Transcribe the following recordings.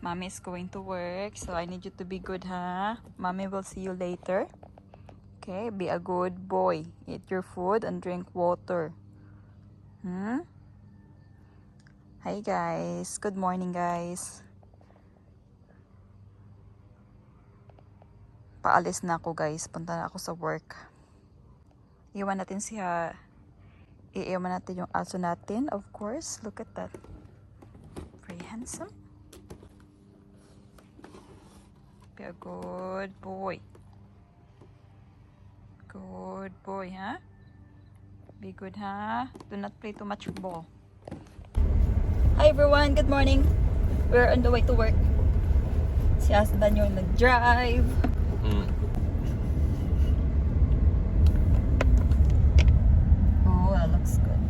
Mommy is going to work, so I need you to be good, huh? Mommy will see you later. Okay, be a good boy. Eat your food and drink water. Hi guys. Good morning guys. Paalis na ako guys. Punta na ako sa work. Iwan natin iiwan natin yung aso natin. Of course. Look at that. Very handsome. Be a good boy. Good boy, huh? Be good, huh? Do not play too much ball. Hi everyone, good morning. We're on the way to work. Si husband yung nag-drive. Oh, that looks good.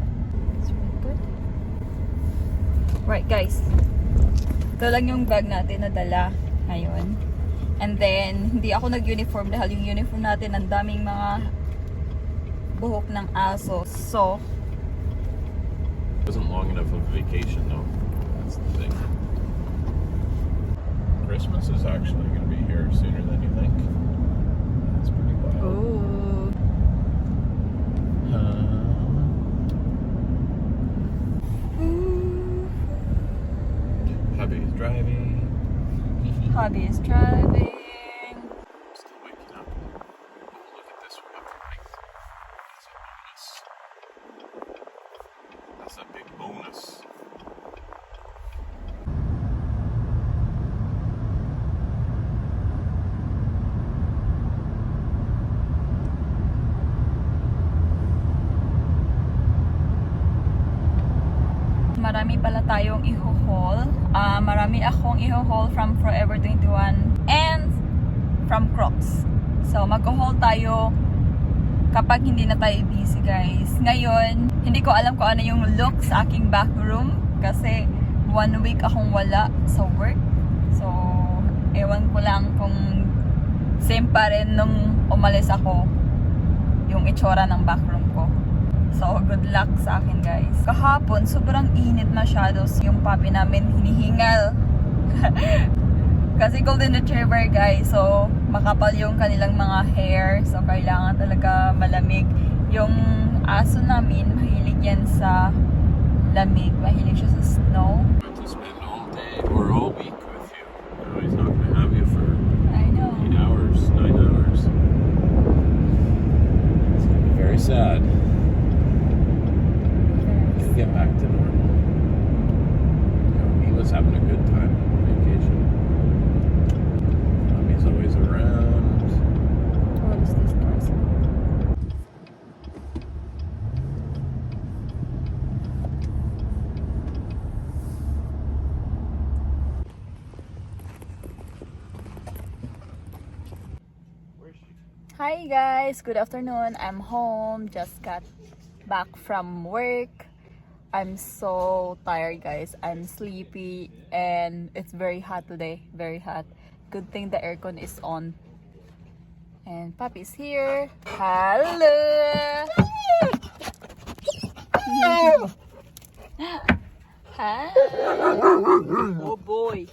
It's really good. Right guys. Ito lang yung bag natin na dala ngayon. And then, hindi ako nag-uniform dahil yung uniform natin ang daming mga buhok ng aso. So, wasn't long enough of a vacation though. That's the thing. Christmas is actually going to be here sooner than you think. That's pretty wild. ooh. Hubby's driving. Hubby is driving. I'm still waking up. Oh, look at this weather right. That's a bonus. That's a big bonus. Marami pala tayong i-haul. Marami akong i-haul from Forever 21 and from Crocs. So, mag-haul tayo kapag hindi na tayo busy, guys. Ngayon, hindi ko alam kung ano yung look sa aking back room kasi 1 week akong wala sa work. So, ewan ko lang kung same pa rin nung umalis ako yung itsura ng back room ko. So, good luck sa akin, guys. Kahapon, sobrang init masyado. Yung puppy namin hinihingal. Kasi golden retriever, guys. So, makapal yung kanilang mga hair. So, kailangan talaga malamig. Yung aso namin, mahilig yan sa lamig. Mahilig siya sa snow. To spend all day or all week with you. No, he's not going to have you for I know. 8 hours, 9 hours. It's going to be very sad. Get back to normal. He was having a good time on vacation. He's always around. What is this person? Where is she? Hi guys, good afternoon. I'm home. Just got back from work. I'm so tired, guys. I'm sleepy and it's very hot today. Very hot. Good thing the aircon is on. And Papi's here. Hello! Hi! Oh boy!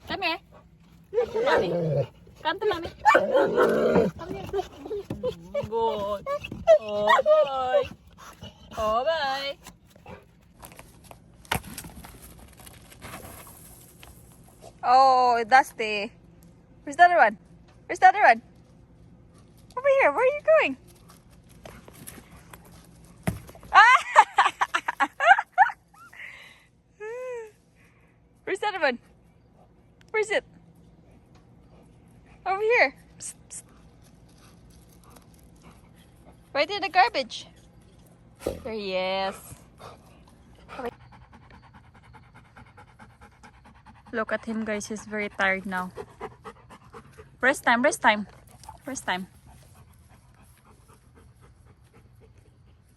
Come here. Come to mommy. Come to mommy. Come here. Good. Oh boy. Oh, bye. Oh, Dusty. Where's the other one? Where's the other one? Over here. Where are you going? Ah! Where's the other one? Where's it? Over here. Psst, psst. Right in the garbage. There he is. Look at him, guys. He's very tired now. Rest time, rest time. Rest time.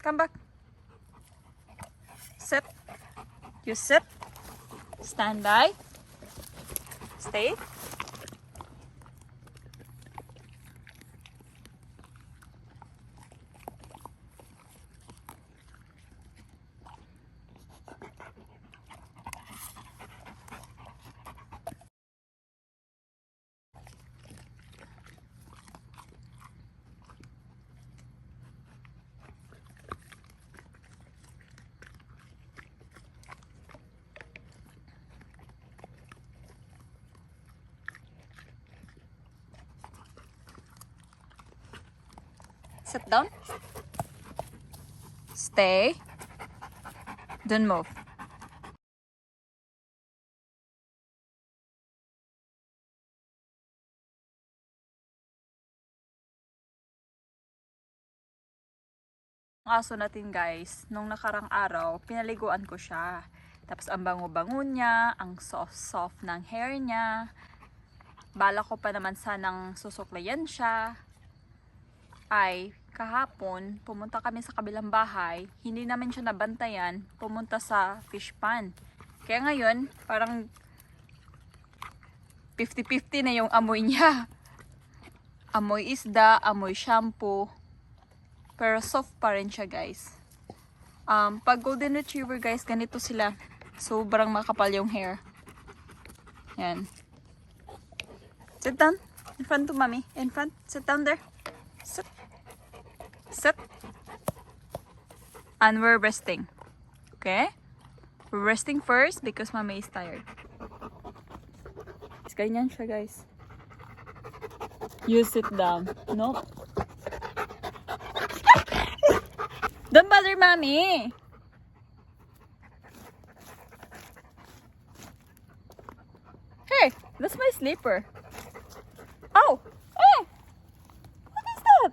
Come back. Sit. You sit. Stand by. Stay. Sit down. Stay. Don't move. Ang aso natin guys, nung nakarang araw, pinaliguan ko siya. Tapos ang bango-bango niya, ang soft-soft ng hair niya. Bala ko pa naman sanang susuklayan siya. Ay, kahapon, pumunta kami sa kabilang bahay. Hindi namin siya nabantayan, pumunta sa fish pan. Kaya ngayon, parang 50-50 na yung amoy niya. Amoy isda, amoy shampoo. Pero soft pa rin siya guys. Pag golden retriever guys, ganito sila. Sobrang makapal yung hair. Yan. Sit down. In front to mommy. In front. Sit down there. Sit. Sit. And we're resting. Okay? We're resting first because mommy is tired. Ganyan siya guys. You sit down. Nope. Don't bother mommy. Hey, that's my slipper. Oh, hey, what is that?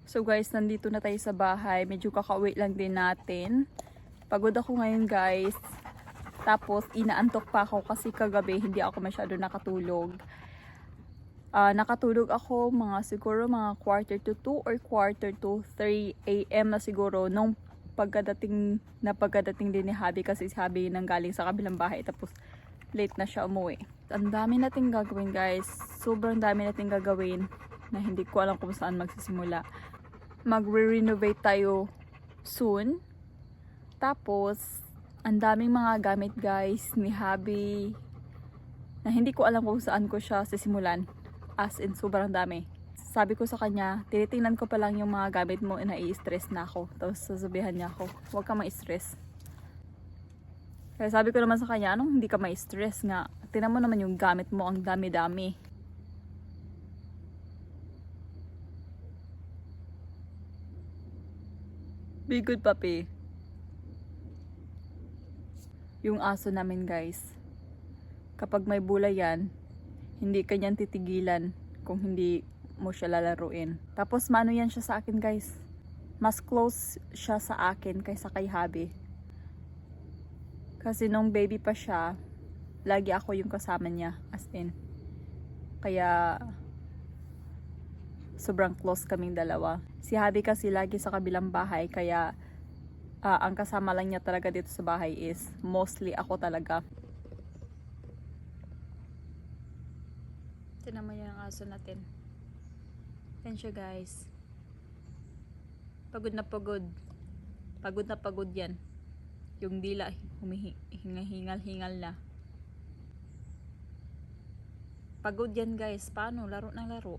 So guys, nandito na tayo sa bahay. Medyo kakauwi lang din natin. Pagod ako ngayon guys. Tapos inaantok pa ako kasi kagabi hindi ako masyado nakatulog. Nakatulog ako siguro mga quarter to 2 or quarter to 3 AM na siguro nung pagkadating din ni Habi kasi si Habi nang galing sa kabilang bahay tapos late na siya umuwi. Ang dami nating gagawin guys. Sobrang dami nating gagawin na hindi ko alam kung saan magsisimula. Magre-renovate tayo soon. Tapos ang daming mga gamit guys ni Habi na hindi ko alam kung saan ko siya sisimulan. As in, sobrang dami. Sabi ko sa kanya, tinitingnan ko pa lang yung mga gamit mo, nai-stress na ako. Tapos sasabihan niya ako, huwag ka ma-stress. Kaya sabi ko naman sa kanya, anong hindi ka ma-stress nga? Tingnan mo naman yung gamit mo, ang dami-dami. Be good, papi. Yung aso namin, guys. Kapag may bulay yan, hindi kanyan titigilan kung hindi mo siya lalaruin. Tapos mano yan siya sa akin guys. Mas close siya sa akin kaysa kay Habi. Kasi nung baby pa siya, lagi ako yung kasama niya. As in. Kaya sobrang close kaming dalawa. Si Habi kasi lagi sa kabilang bahay. Kaya ang kasama lang niya talaga dito sa bahay is mostly ako talaga. Tinan mo yung aso natin. Yan siya guys. Pagod na pagod. Pagod na pagod yan. Yung dila hingal-hingal na. Pagod yan guys. Paano? Laro ng laro.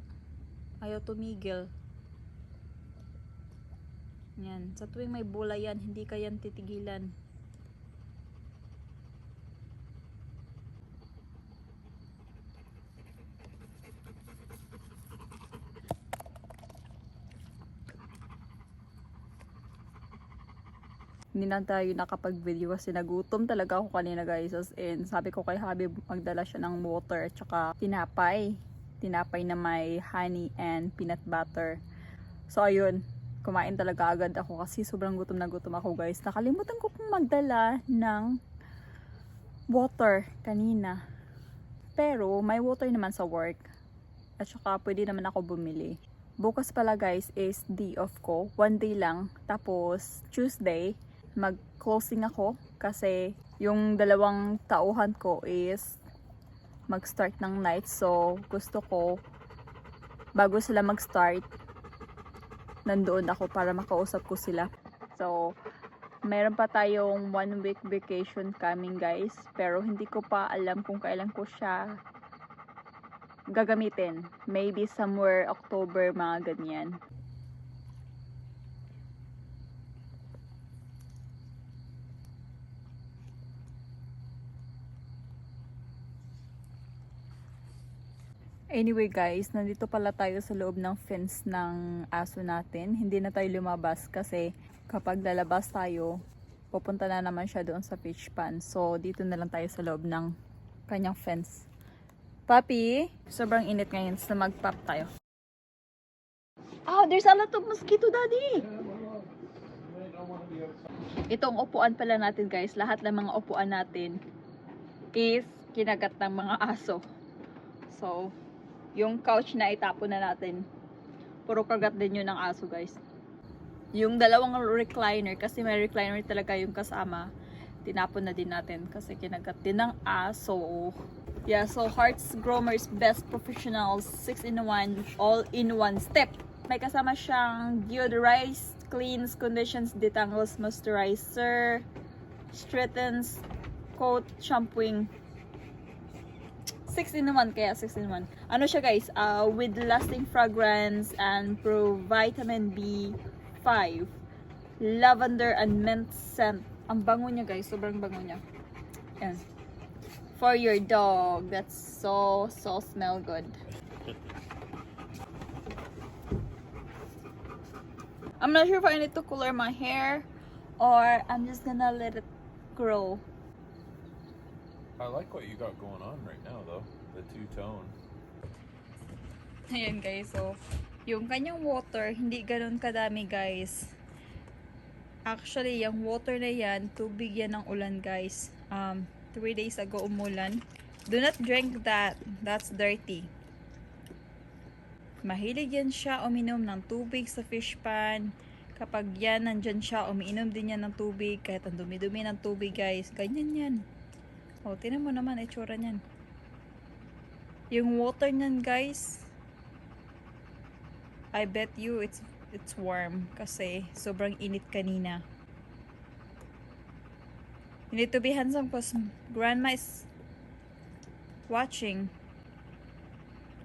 Ayaw tumigil. Yan. Sa tuwing may bola yan, hindi ka yan titigilan. Hindi na tayo nakapag-video kasi nagutom talaga ako kanina guys. As in, sabi ko kay Habi magdala siya ng water at saka tinapay. Tinapay na may honey and peanut butter. So ayun, kumain talaga agad ako kasi sobrang gutom na gutom ako guys. Nakalimutan ko pong magdala ng water kanina. Pero may water naman sa work. At saka pwede naman ako bumili. Bukas pala guys is day off ko. 1 day lang. Tapos Tuesday, mag-closing ako kasi yung dalawang tauhan ko is mag-start ng night. So, gusto ko bago sila mag-start, nandoon ako para makausap ko sila. So, meron pa tayong 1 week vacation coming guys. Pero hindi ko pa alam kung kailan ko siya gagamitin. Maybe somewhere October, mga ganyan. Anyway guys, nandito pala tayo sa loob ng fence ng aso natin. Hindi na tayo lumabas kasi kapag lalabas tayo, pupunta na naman siya doon sa fish pond. So, dito na lang tayo sa loob ng kanyang fence. Papi, sobrang init ngayon so mag-pop tayo. Oh, there's a lot of mosquito, Daddy! Itong upuan pala natin guys, lahat ng mga upuan natin is kinagat ng mga aso. So, yung couch na itapon na natin. Puro kagat din yun ng aso guys. Yung dalawang recliner, kasi may recliner talaga yung kasama, tinapon na din natin kasi kinagat din ng aso. Yeah, so Hearts Groomers Best Professionals 6-in-1 all-in-one step. May kasama siyang deodorize, cleans, conditions, detangles, moisturizer, straightens, coat, shampooing. 6-in-1 kaya 6-in-1. Ano siya guys? With lasting fragrance and vitamin B5, lavender and mint scent. Ang bango niya guys, sobrang bango niya. Yan. For your dog, that's so smell good. I'm not sure if I need to color my hair or I'm just gonna let it grow. I like what you got going on right now, though. The two-tone. Ayan guys, so yung kanyang water, hindi ganun kadami guys. Actually, yung water na yan, tubig yan ng ulan guys. 3 days ago umulan. Do not drink that. That's dirty. Mahilig yan siya uminom ng tubig sa fish pan. Kapag yan, nandyan siya, umiinom din yan ng tubig. Kahit ang dumi-dumi ng tubig guys. Ganyan yan. O, tinan mo naman, itsura niyan. Yung water niyan guys, I bet you it's warm kasi sobrang init kanina. You need to be handsome because grandma is watching.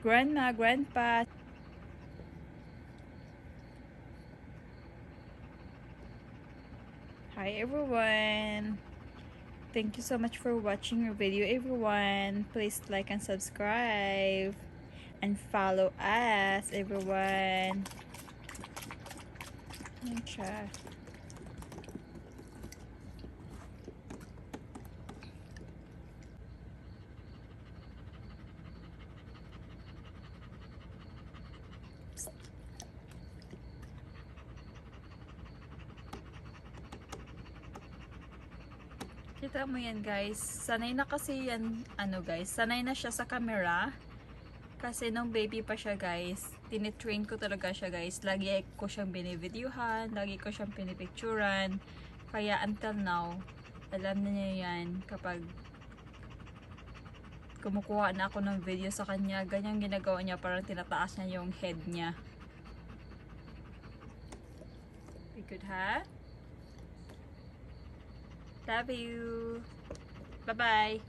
Grandma, grandpa. Hi everyone. Thank you so much for watching our video everyone. Please like and subscribe and follow us everyone. Ayan siya. Kita mo yan guys, sanay na kasi yan, guys, sanay na siya sa camera. Kasi nung baby pa siya guys, tinitrain ko talaga siya guys. Lagi ko siyang binivideohan, lagi ko siyang pinipicturan. Kaya until now, alam na niya yan kapag kumukuha na ako ng video sa kanya, ganyan ginagawa niya, parang tinataas niya yung head niya. Be good ha? Love you. Bye-bye.